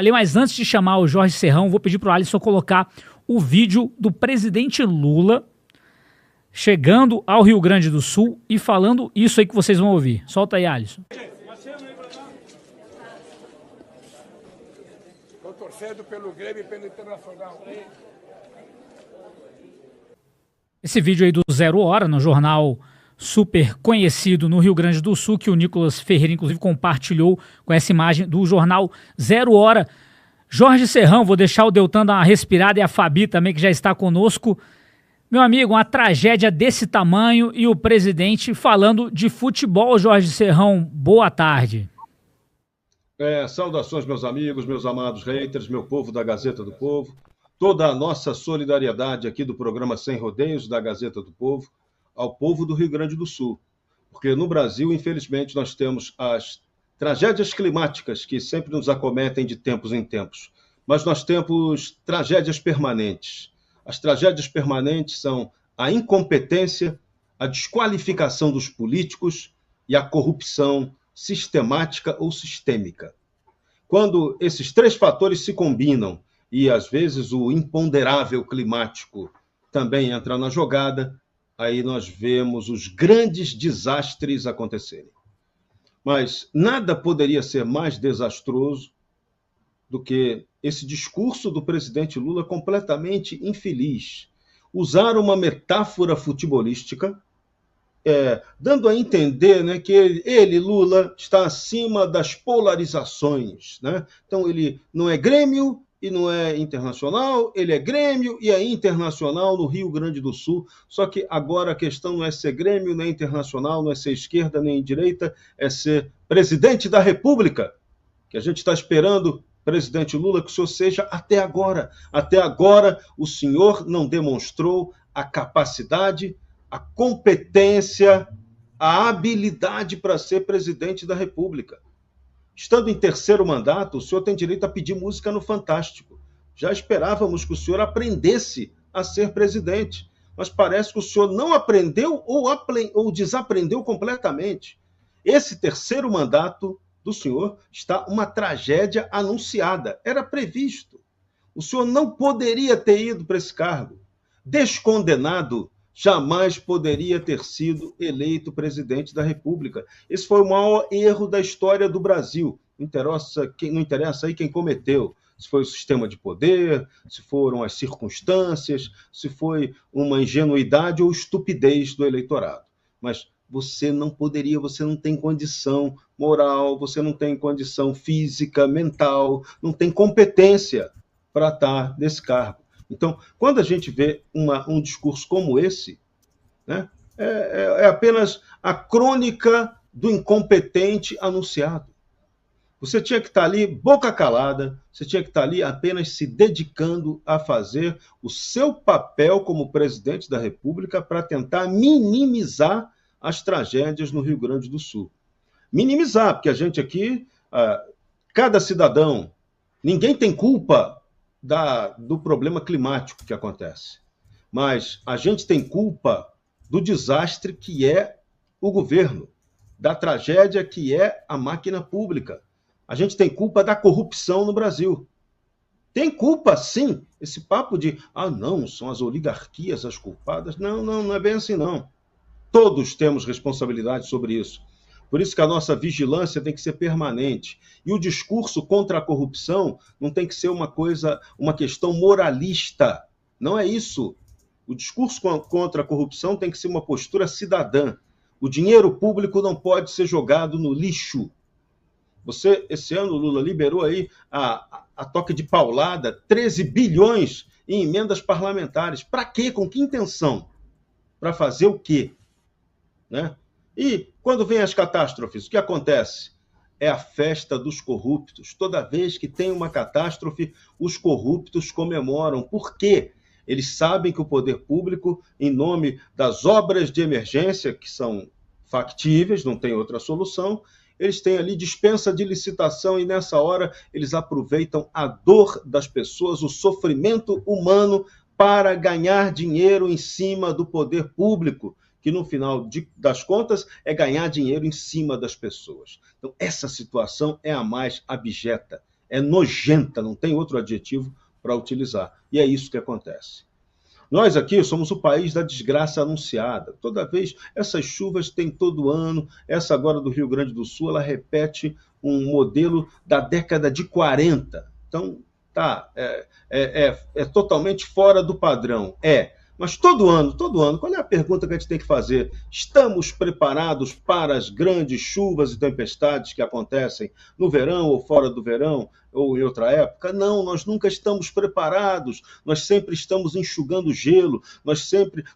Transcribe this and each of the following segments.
Falei, mas antes de chamar o Jorge Serrão, vou pedir para o Alisson colocar o vídeo do presidente Lula chegando ao Rio Grande do Sul e falando isso aí que vocês vão ouvir. Solta aí, Alisson. Estou torcendo pelo Grêmio e pelo Internacional. Esse vídeo aí do Zero Hora, no jornal super conhecido no Rio Grande do Sul, que o Nicolas Ferreira, inclusive, compartilhou com essa imagem do jornal Zero Hora. Jorge Serrão, vou deixar o Deltan dar uma respirada e a Fabi também, que já está conosco. Meu amigo, uma tragédia desse tamanho e o presidente falando de futebol. Jorge Serrão, boa tarde. Saudações, meus amigos, meus amados haters, meu povo da Gazeta do Povo. Toda a nossa solidariedade aqui do programa Sem Rodeios da Gazeta do Povo ao povo do Rio Grande do Sul. Porque no Brasil, infelizmente, nós temos as tragédias climáticas que sempre nos acometem de tempos em tempos. Mas nós temos tragédias permanentes. As tragédias permanentes são a incompetência, a desqualificação dos políticos e a corrupção sistemática ou sistêmica. Quando esses três fatores se combinam e, às vezes, o imponderável climático também entra na jogada, aí nós vemos os grandes desastres acontecerem. Mas nada poderia ser mais desastroso do que esse discurso do presidente Lula completamente infeliz. Usar uma metáfora futebolística, dando a entender, né, que ele, Lula, está acima das polarizações. Né? Então, ele não é Grêmio e não é Internacional, ele é Grêmio e é Internacional no Rio Grande do Sul, só que agora a questão não é ser Grêmio, nem Internacional, não é ser esquerda, nem direita, é ser presidente da República, que a gente está esperando, presidente Lula, que o senhor seja até agora. Até agora o senhor não demonstrou a capacidade, a competência, a habilidade para ser presidente da República. Estando em terceiro mandato, o senhor tem direito a pedir música no Fantástico. Já esperávamos que o senhor aprendesse a ser presidente, mas parece que o senhor não aprendeu ou desaprendeu completamente. Esse terceiro mandato do senhor está uma tragédia anunciada. Era previsto. O senhor não poderia ter ido para esse cargo. Descondenado, jamais poderia ter sido eleito presidente da República. Esse foi o maior erro da história do Brasil. Não interessa aí quem cometeu. Se foi o sistema de poder, se foram as circunstâncias, se foi uma ingenuidade ou estupidez do eleitorado. Mas você não poderia, você não tem condição moral, você não tem condição física, mental, não tem competência para estar nesse cargo. Então, quando a gente vê um discurso como esse, né, é apenas a crônica do incompetente anunciado. Você tinha que estar ali boca calada, você tinha que estar ali apenas se dedicando a fazer o seu papel como presidente da República para tentar minimizar as tragédias no Rio Grande do Sul. Minimizar, porque a gente aqui, cada cidadão, ninguém tem culpa do problema climático que acontece. Mas a gente tem culpa do desastre que é o governo, da tragédia que é a máquina pública. A gente tem culpa da corrupção no Brasil. Tem culpa, sim. Esse papo de, não, são as oligarquias as culpadas. Não é bem assim, não. Todos temos responsabilidade sobre isso. Por isso que a nossa vigilância tem que ser permanente. E o discurso contra a corrupção não tem que ser uma questão moralista. Não é isso. O discurso contra a corrupção tem que ser uma postura cidadã. O dinheiro público não pode ser jogado no lixo. Esse ano, Lula liberou aí a toque de paulada, 13 bilhões em emendas parlamentares. Para quê? Com que intenção? Para fazer o quê? Né? E quando vem as catástrofes, o que acontece? É a festa dos corruptos. Toda vez que tem uma catástrofe, os corruptos comemoram. Por quê? Eles sabem que o poder público, em nome das obras de emergência, que são factíveis, não tem outra solução, eles têm ali dispensa de licitação e nessa hora eles aproveitam a dor das pessoas, o sofrimento humano para ganhar dinheiro em cima do poder público, que no final das contas é ganhar dinheiro em cima das pessoas. Então essa situação é a mais abjeta, é nojenta, não tem outro adjetivo para utilizar. E é isso que acontece. Nós aqui somos o país da desgraça anunciada. Toda vez, essas chuvas tem todo ano, essa agora do Rio Grande do Sul, ela repete um modelo da década de 40. Então, é totalmente fora do padrão. Mas todo ano, qual é a pergunta que a gente tem que fazer? Estamos preparados para as grandes chuvas e tempestades que acontecem no verão ou fora do verão ou em outra época? Não, nós nunca estamos preparados. Nós sempre estamos enxugando gelo.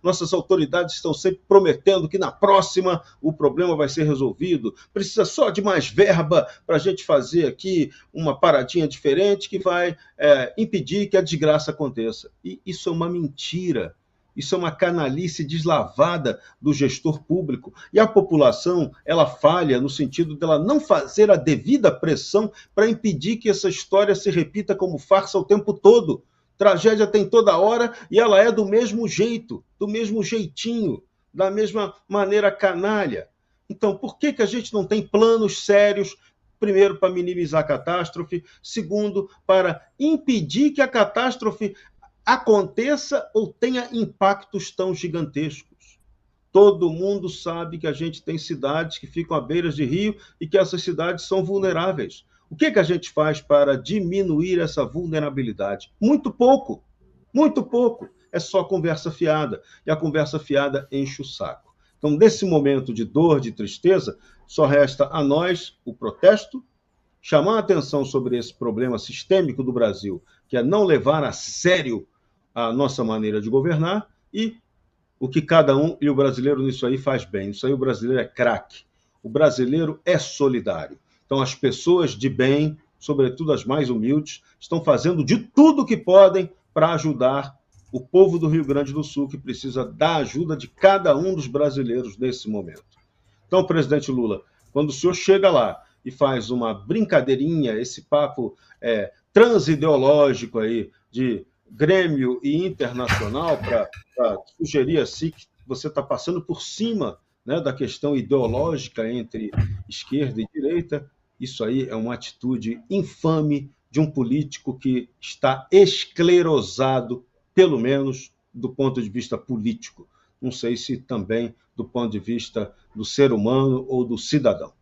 Nossas autoridades estão sempre prometendo que na próxima o problema vai ser resolvido. Precisa só de mais verba para a gente fazer aqui uma paradinha diferente que vai impedir que a desgraça aconteça. E isso é uma mentira. Isso é uma canalice deslavada do gestor público. E a população, ela falha no sentido dela não fazer a devida pressão para impedir que essa história se repita como farsa o tempo todo. Tragédia tem toda hora e ela é do mesmo jeito, do mesmo jeitinho, da mesma maneira canalha. Então, por que a gente não tem planos sérios, primeiro, para minimizar a catástrofe, segundo, para impedir que a catástrofe aconteça ou tenha impactos tão gigantescos? Todo mundo sabe que a gente tem cidades que ficam à beira de rio e que essas cidades são vulneráveis. O que a gente faz para diminuir essa vulnerabilidade? Muito pouco, muito pouco. É só conversa fiada, e a conversa fiada enche o saco. Então, nesse momento de dor, de tristeza, só resta a nós o protesto, chamar a atenção sobre esse problema sistêmico do Brasil, que é não levar a sério a nossa maneira de governar, e o que cada um, e o brasileiro nisso aí faz bem. Isso aí o brasileiro é craque. O brasileiro é solidário. Então as pessoas de bem, sobretudo as mais humildes, estão fazendo de tudo que podem para ajudar o povo do Rio Grande do Sul, que precisa da ajuda de cada um dos brasileiros nesse momento. Então, presidente Lula, quando o senhor chega lá e faz uma brincadeirinha, esse papo transideológico aí de Grêmio e Internacional, para sugerir assim que você está passando por cima, né, da questão ideológica entre esquerda e direita, isso aí é uma atitude infame de um político que está esclerosado, pelo menos do ponto de vista político. Não sei se também do ponto de vista do ser humano ou do cidadão.